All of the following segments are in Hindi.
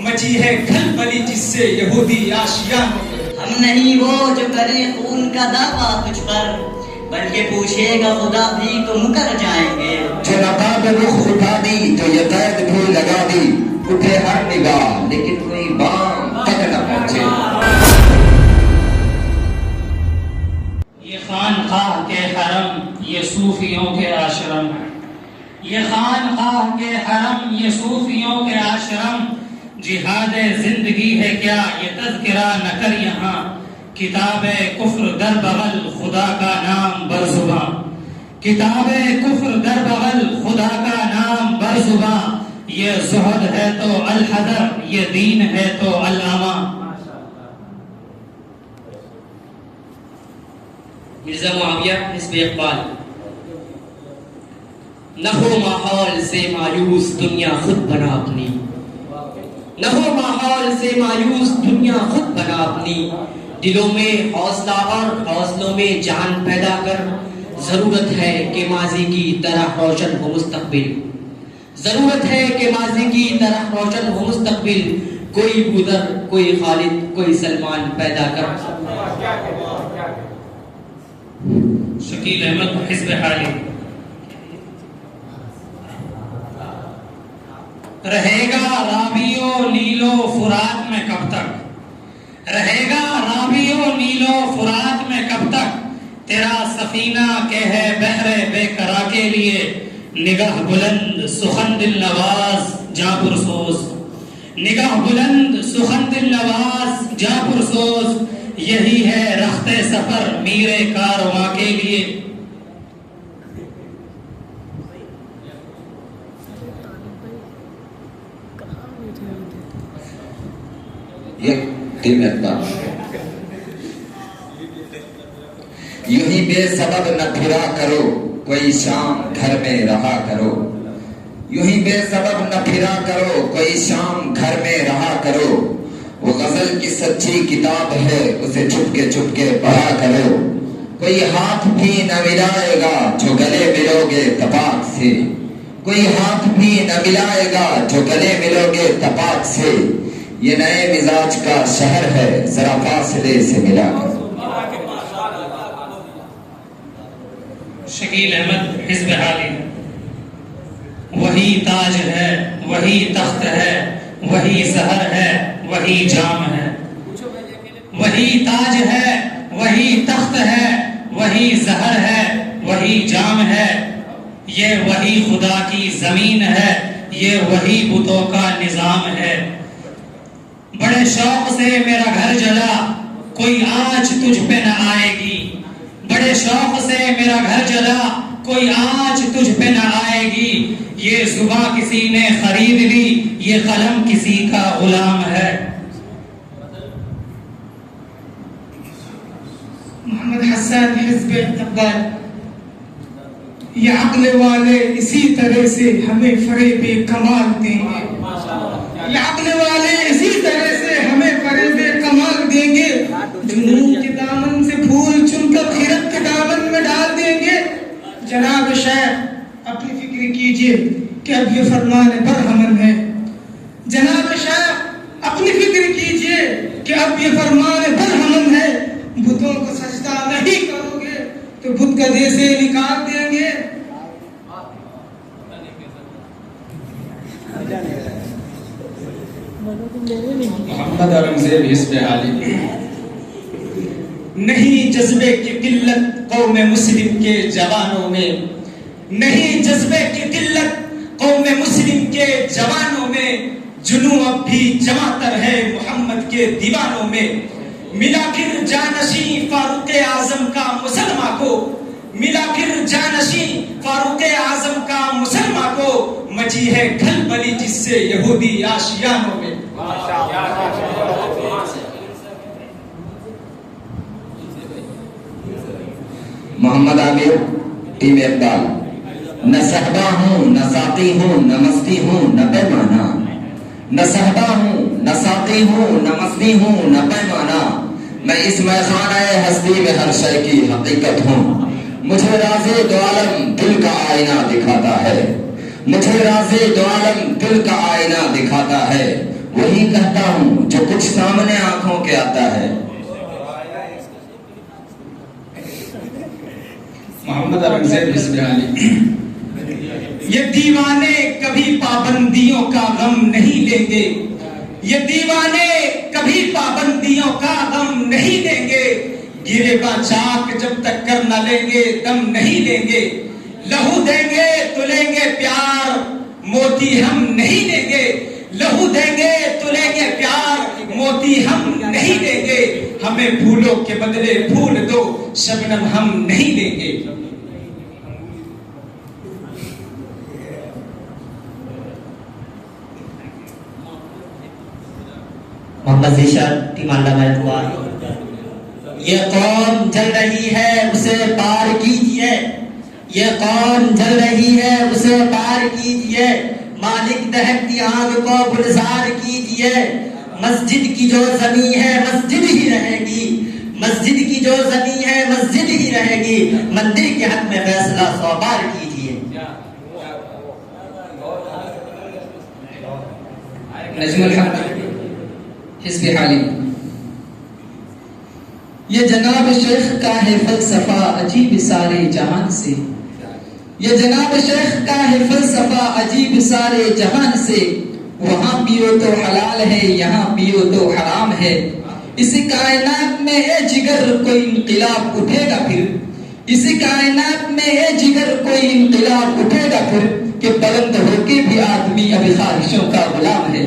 मची है खलबली जिससे यहूदी आशियानों में। हम नहीं वो जो करे खून का दावा तुझ पर, बल्कि पूछेगा खुदा भी तो मुकर जाएंगे। जो नकाब रुख उठा दी तो ये कैद भी लगा दी, उठे हर निगाह लेकिन कोई बाम तक न पहुंचे। ये खानखाह के हरम, ये सूफियों के आश्रम, ये खानखाह के हरम, ये सूफियों के आश्रम। जिहाद जिंदगी है क्या ये तज़किरा न कर यहाँ, किताब कुफ्र दर बगल खुदा का नाम बरजुबां, किताब कुफ्र दर बगल खुदा का नाम बरजुबां। ये ज़ुहद है तो अल हदर, ये दीन है तो अल अमा। मिर्जा मुआविया हिज़्ब इक़बाल। न हो माहौल से मायूस दुनिया खुद बना अपनी, न हो माहौल से मायूस दुनिया खुद बना अपनी। दिलों में हौसला और हौसलों में जान पैदा कर, जरूरत है कि माजी की तरह रोशन हो मुस्तकबिल, जरूरत है कि माजी की तरह रोशन हो मुस्तकबिल। कोई बुदर, कोई खालिद, कोई सलमान पैदा कर। शकील अहमद हिज़्ब हाली। रहेगा राबियो नीलो फुरात में कब तक, रहेगा राबियो नीलो फुरात में कब तक। तेरा सफीना के है बहरे बेकरा के लिए, निगाह बुलंद सुखन दिल नवाज जा पुरसोज, निगाह बुलंद सुखन दिल नवाज जा पुरसोज। यही है रख्ते सफर मीरे कारवां के लिए। ये टीम इक़बाल। यूं ही बेसबब न फिरा करो, कोई शाम घर में रहा करो। यूं ही बेसबब न फिरा करो, कोई शाम घर में रहा करो। वो गजल की सच्ची किताब है, उसे चुपके पढ़ा करो। कोई हाथ भी न मिलाएगा जो गले मिलोगे तपाक से, कोई हाथ भी न मिलाएगा जो गले मिलोगे तपाक से। ये नए मिजाज का शहर है, जरा फासले से मिला कर। शकील अहमद हिज़्ब हाली। वही ताज है, वही तख्त है, वही जहर है, वही जाम है। वही ताज है, वही तख्त है, वही जहर है, वही जाम है। ये वही खुदा की जमीन है, ये वही बुतों का निजाम है। बड़े शौक से मेरा घर जला, कोई आँच तुझ पे न आएगी। बड़े शौक से मेरा घर जला, कोई आँच तुझ पे न आएगी। ये जुबां किसी ने खरीद ली, ये कलम किसी का गुलाम है। मोहम्मद हसन हिज़्ब इक़बाल। ये अक्ल वाले इसी तरह से हमें फरेबे कमाल देंगे, ये अक्ल वाले इसी तरह से हमें फरेबे कमाल देंगे। जुनून के दामन से फूल चुनकर खिरत के दामन में डाल देंगे। जनाब शाह अपनी फिक्र कीजिए कि अब ये फरमान बरहमन है। जनाब शाह अपनी फिक्र कीजिए कि अब ये फरमान बरहमन है। बुतों को सजदा नहीं करोगे तो बुत गधे से निकाल देंगे। मोहम्मद औरंगजेब हिज़्ब हाली। नहीं जज्बे की किल्लत कौम मुस्लिम के जवानों में, नहीं जज्बे की किल्लत कौम मुस्लिम के जवानों में। जुनू अब भी जमातर है मोहम्मद के दीवानों में। मिला फिर जानशी फारूक आजम का मुसलमा को, मिला फिर जानशी फारूक आजम का मुसलमा को। मची है खलबली जिससे यहूदी आशियानों में। मोहम्मद आमिर टीम इक़बाल। न सहबा हूँ न साकी हूँ न मस्ती हूँ न पैमाना, न सहबा हूँ न साकी हूँ न मस्ती हूँ न पैमाना। मैं इस मैखाना हस्ती में हर शय की हकीकत हूँ। मुझे राज़े दो आलम दिल का आईना दिखाता है, मुझे राज़े दो आलम दिल का आईना दिखाता है। वही कहता हूं जो कुछ सामने आंखों के आता है। मोहम्मद औरंगजेब हिस्बे ये दीवाने कभी पाबंदियों का गम नहीं लेंगे, ये दीवाने कभी पाबंदियों का गम नहीं लेंगे। गिरेगा चाक जब तक कर न लेंगे दम नहीं लेंगे। लहू देंगे तो लेंगे प्यार, मोती हम नहीं लेंगे। लहू देंगे तो लेंगे प्यार, मोती हम नहीं लेंगे। हमें फूलों के बदले फूल दो, शबनम हम नहीं लेंगे। मोहम्मद ज़ीशान टीमांडा महबूबा। ये कौन जल रही है उसे पार कीजिए, ये कौन जल रही है उसे पार कीजिए। मालिक दहकती आग को गुलजार कीजिए। मस्जिद की जो जमीन है मस्जिद ही रहेगी, मस्जिद की जो जमीन है मस्जिद ही रहेगी। मंदिर के हक में फैसला 100 बार कीजिए। नजमुल हक हिस्बे हाली। ये जनाब शेख का है फलसफा अजीब सारे जहान से, ये जनाब शेख का है फलसफा अजीब सारे जहान से। वहां पियो तो हलाल है, यहाँ पियो तो हराम है। इस कायनात में ए जिगर कोई इंकिलाब उठेगा फिर, इस कायनात में ए जिगर कोई इंकिलाब उठेगा फिर, कि बुलंद होके भी आदमी अभी ख्वाहिशों का गुलाम है।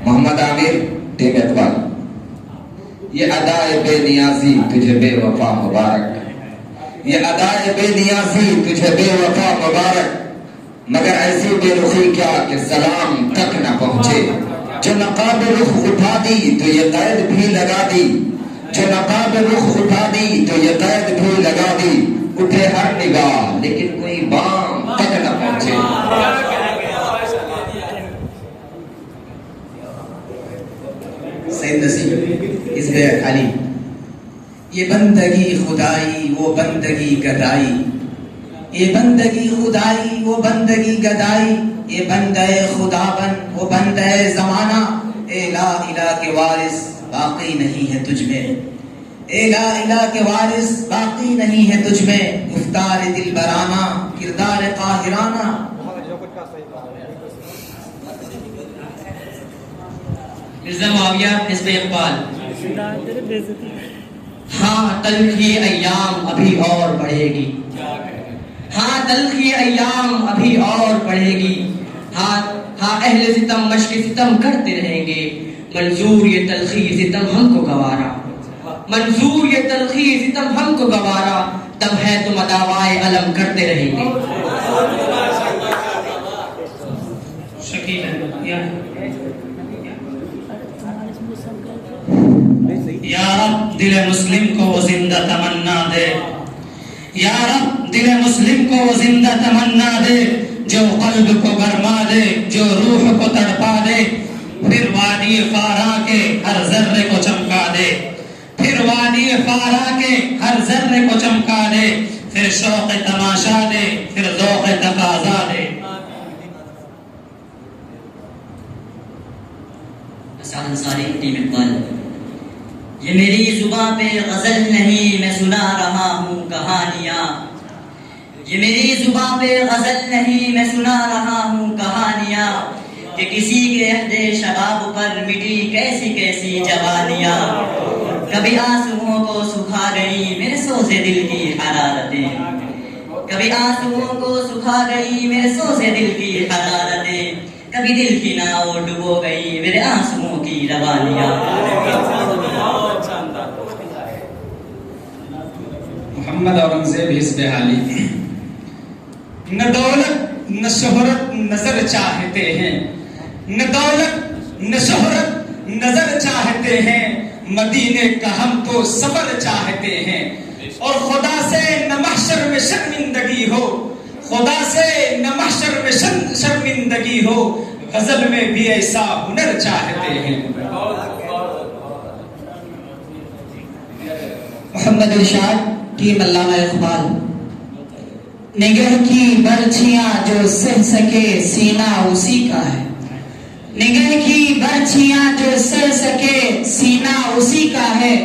मोहम्मद आमिर टीम इकबाल। ये अदाए बेनियाजी तुझे बेवफा मुबारक, ये अदाए बेनियाजी तुझे बेवफा मुबारक। मगर ऐसी बेरुखी क्या कि सलाम तक न पहुंचे। जो नकाब रुख उठा दी तो ये कैद भी लगा दी, जो नकाब रुख उठा दी तो ये कैद भी लगा दी। उठे हर निगाह लेकिन कोई बाम तक न पहुंचे। सैयद नसीम हिस्बे खाली। ये बंदगी खुदाई वो बंदगी गदाई, ये बंदगी खुदाई वो बंदगी गदाई। ये बंदे खुदाबन वो बंदे जमाना। ए ला इला के वारिस बाकी नहीं है तुझ में, ए ला इला के वारिस बाकी नहीं है तुझ में। गुफ्तार दिल बराना किरदार काहिराना। मिर्ज़ा मुआविया हिस्बे इकबाल। हाँ तल्खी अय्याम अभी और बढ़ेगी, हाँ तल्खी अय्याम अभी और बढ़ेगी। हाँ हाँ अहले सितम मश्क सितम करते रहेंगे। मंजूर ये तल्खी सितम हमको गवारा, मंजूर ये तल्खी सितम हमको गवारा। तब है तुम अदावाए अलम करते रहेंगे। या रब दिल मुस्लिम को वो जिंदा तमन्ना दे, या रब दिल मुस्लिम को वो जिंदा तमन्ना दे। जो कल्ब को गरमा दे, जो रूह को तड़पा दे। फिर वादी फारा के हर जर्रे को चमका दे, फिर वादी फारा के हर जर्रे को चमका दे। फिर शौक तमाशा दे, फिर ज़ौक़ तकाज़ा दे। अंसारी टीम इकबाल। ये मेरी जुबां पे गजल नहीं मैं सुना रहा हूँ कहानियाँ, ये मेरी जुबां पे गजल नहीं मैं सुना रहा हूँ कहानियाँ। कि किसी के अहदे शबाब पर मिटी कैसी कैसी जवानियाँ। कभी आंसुओं को सुखा गई मेरे सोज़े दिल की हरारतें, कभी आंसुओं को सुखा गई मेरे सोज़े दिल की हरारतें। कभी दिल की नाव डुबो गई मेरे आंसुओं की रवानियाँ। मोहम्मद औरंगजेब हिस्बे हाली। न दौलत न शोहरत नजर चाहते हैं, न दौलत न शोहरत नजर चाहते हैं। मदीने का हम तो सबर चाहते हैं। और खुदा से न महशर में शर्मिंदगी हो, खुदा से न महशर में शर्मिंदगी हो। गजल में भी ऐसा हुनर चाहते हैं। मोहम्मद इरशाद टीम अल्लामा इकबाल। निगह की बर्छियां जो सह सके सीना उसी का है, निगह की बर्छियां जो सह सके सीना उसी का है,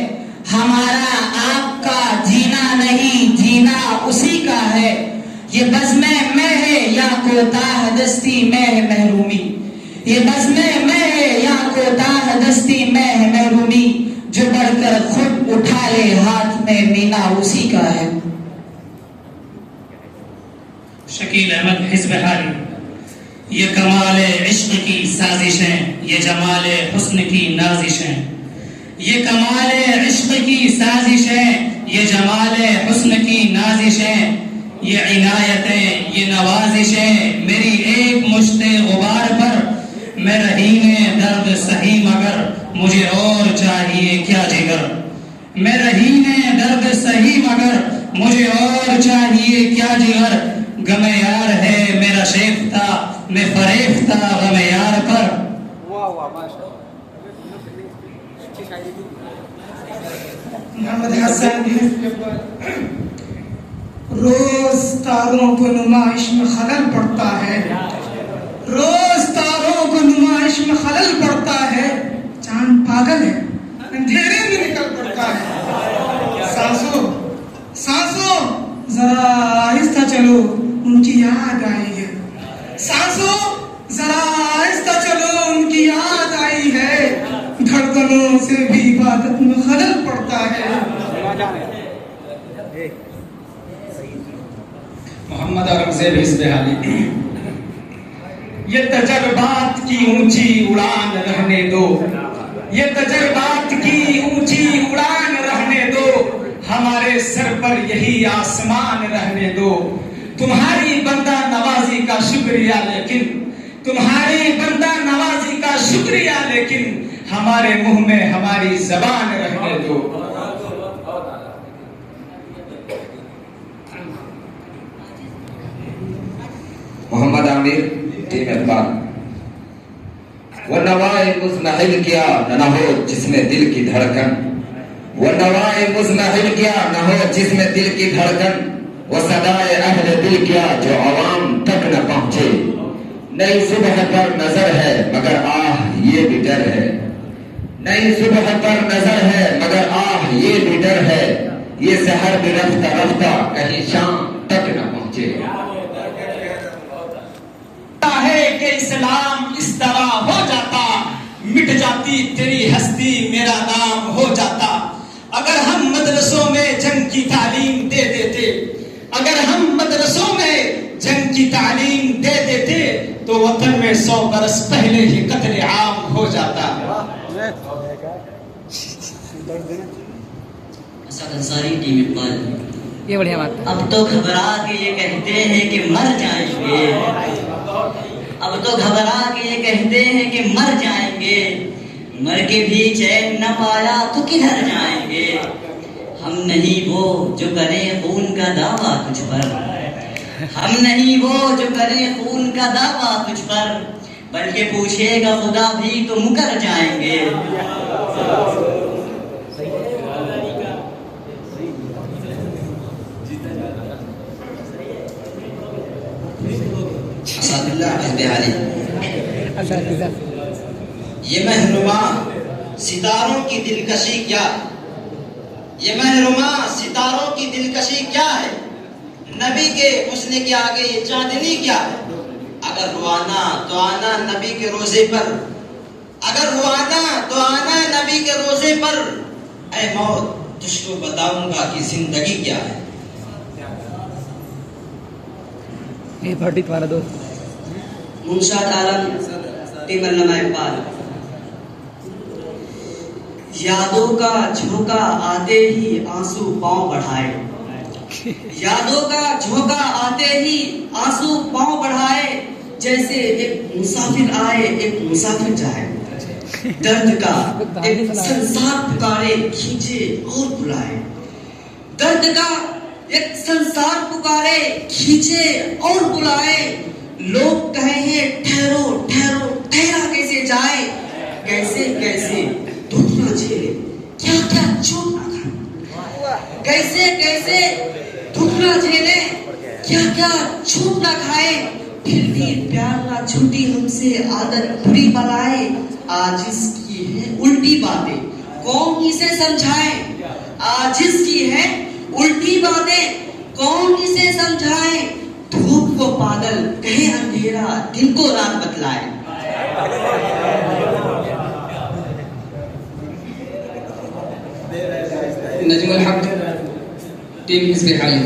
हमारा आपका जीना नहीं जीना उसी का है। ये बज़्म में है या कोताह दस्ती में है महरूमी, ये बज़्म में है या कोताह दस्ती में है महरूमी, जो बढ़कर खुद उठा ले हाथ में मीना उसी का है। शकील अहमद हिज़्ब हारी। ये कमाल इश्क की साजिशें, ये जमाल हुस्न की नाजिशें, ये कमाल इश्क की साजिशें, ये जमाल हुस्न की नाजिशें, ये इनायतें ये नवाजिशें मेरी एक मुश्ते गुबार पर, मैं रहीने दर्द सही मगर मुझे और चाहिए क्या जिगर, मैं रहीने दर्द सही मगर मुझे और चाहिए क्या जिगर, गमे यार है मेरा शेफ्ता मैं फरेफ्ता गमे यार पर। मोहम्मद हसन रोज तारों को नुमाइश में खलल पड़ता है, रोज तारों को नुमाइश में खलल पड़ता है, चांद पागल है अंधेरे में निकल पड़ता है। सांसों सांसों जरा आहिस्ता चलो उनकी याद आई है, सांसों जरा आहिस्ता चलो उनकी याद आई है, धड़कनों से भी इबादत में खलल पड़ता है। मोहम्मद औरंगजेब हिज़्ब हारी। ये तजर्बात की ऊंची उड़ान रहने दो, ये तजर्बात की ऊंची उड़ान रहने दो, हमारे सर पर यही आसमान रहने दो। तुम्हारी बंदा नवाजी का शुक्रिया लेकिन, तुम्हारी बंदा नवाजी का शुक्रिया लेकिन, हमारे मुंह में हमारी जबान रहने दो। मोहम्मद आमिर टीम इकबाल। वो नवाए मुज़महिल क्या न हो जिसमें दिल की धड़कन, वो नवाए मुज़महिल क्या न हो जिसमें दिल की धड़कन, वो सदाए अहले दिल क्या जो अवाम तक न पहुंचे। नई सुबह पर नजर है मगर आह ये भी डर है, नई सुबह पर नजर है मगर आह ये भी डर है, ये सहर भी रफ्ता रफ्ता कहीं शाम तक न पहुंचे। है कि इस्लाम इस तरह हो जाता, मिट जाती तेरी हस्ती मेरा नाम हो जाता। अगर हम मदरसों में जंग की तालीम दे देते, अगर हम मदरसों में जंग की तालीम दे देते, तो वतन में 100 बरस पहले ही कत्ले आम हो जाता। असद अंसारी टीम इकबाल। ये बढ़िया बात। अब तो घबरा के ये कहते हैं कि मर जाएंगे, अब तो घबरा के ये कहते हैं कि मर जाएंगे, मर के भी चैन न पाया तो किधर जाएंगे। हम नहीं वो जो करें खून का दावा तुझ पर, हम नहीं वो जो करें खून का दावा तुझ पर, बल्कि पूछेगा खुदा भी तो मुकर जाएंगे। ये महनुमा सितारों की दिलकशी क्या, ये महनुमा सितारों की दिलकशी क्या है, नबी के हुस्न के आगे ये चांदनी क्या है। अगर रुआना तो आना नबी के रोजे पर, अगर रुआना तो आना नबी के रोजे पर, ऐ मौत तुझको बताऊंगा कि जिंदगी क्या है। ये भट्टी तुम्हारा दोस्त मुंशाद आलम टीम अल्लामा इकबाल। यादों का झोंका आते ही आंसू पांव बढ़ाए, यादों का झोंका आते ही आंसू पांव बढ़ाए, जैसे एक मुसाफिर आए एक मुसाफिर जाए, दर्द का एक संसार पुकारे खींचे और बुलाए, दर्द का एक संसार पुकारे खींचे और बुलाए। लोग कहे ठहरो ठहरो ठहरा कैसे जाए, कैसे कैसे दुख ना झेले क्या क्या चोट ना खाए, कैसे कैसे कैसे दुख न झेले, क्या क्या छूट न खाए, फिर भी प्यार ना छूटी हमसे, आदत बुरी बनाए। आज इसकी है उल्टी बातें, कौन इसे समझाए। आज इसकी है उल्टी बातें, कौन इसे समझाए। धूप को बादल कहे अंधेरा, दिन को रात बतलाए। नजमुल हक, टीम हिज़्ब हाली।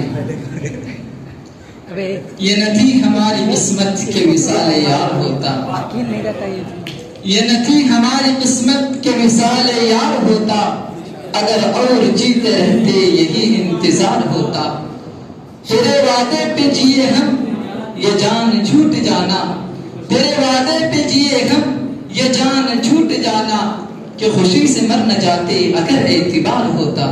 ये न थी हमारी किस्मत के मिसाल यार होता, ये न थी हमारी किस्मत के मिसाल यार होता, अगर और जीते रहते यही इंतजार होता। तेरे वादे पे जिए हम, ये जान छूट जाना, तेरे वादे पे जिए हम, ये जान छूट जाना, कि खुशी से मर न जाते अगर एतबार होता।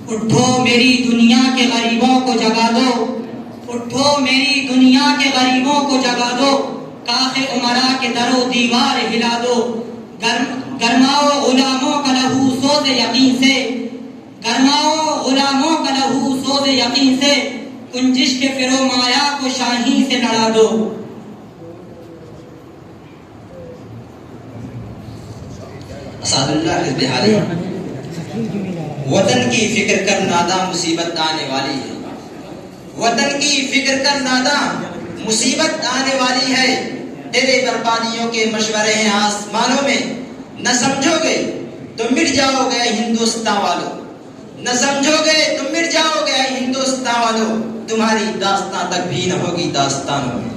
उठो मेरी दुनिया के गरीबों को जगा दो, उठो मेरी दुनिया के गरीबों को जगा दो, काखे उमरा के दरो दीवार हिला दो। गरमाओ गुलामों का लहू सोज यकीन से, गरमाओ गुलामों का लहू सोज यकीन से, कुंजिश के फिरो माया को शाही से लड़ा दो। असादुल्लाह हिज़्ब हाली। वतन की फिक्र कर नादा, मुसीबत आने वाली है। वतन की फिक्र कर नादा, मुसीबत आने वाली है। तेरे बर्बादियों के मशवरे हैं आसमानों में, न समझोगे तो मिट जाओगे हिंदुस्तान वालों, न समझोगे तो मिट जाओगे हिंदुस्तान वालों। तुम्हारी दास्तां तक भी न होगी दास्तानों में।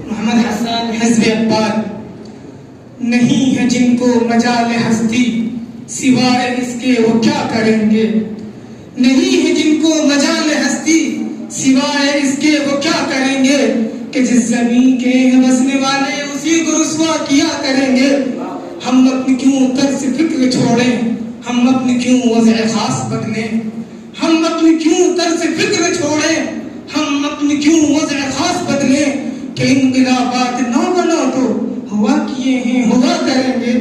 मोहम्मद हसन हिज़्ब अकबर। नहीं है जिनको मजाल हस्ती, सिवाय इसके वो क्या करेंगे। नहीं है जिनको मजाल हस्ती, सिवाय इसके वो क्या करेंगे, कि जिस जमीन के बसने वाले उसी को रुसवा किया करेंगे। हम अपनी क्यों तर्ज फिक्र छोड़ें, हम अपनी क्यों वज़े खास बदले, हम अपनी क्यों तर्ज फिक्र छोड़ें, हम अपनी क्यों वज़े खास बदले, कि इनकलाबात ना बना तो हुआ किए हैं हुआ करेंगे।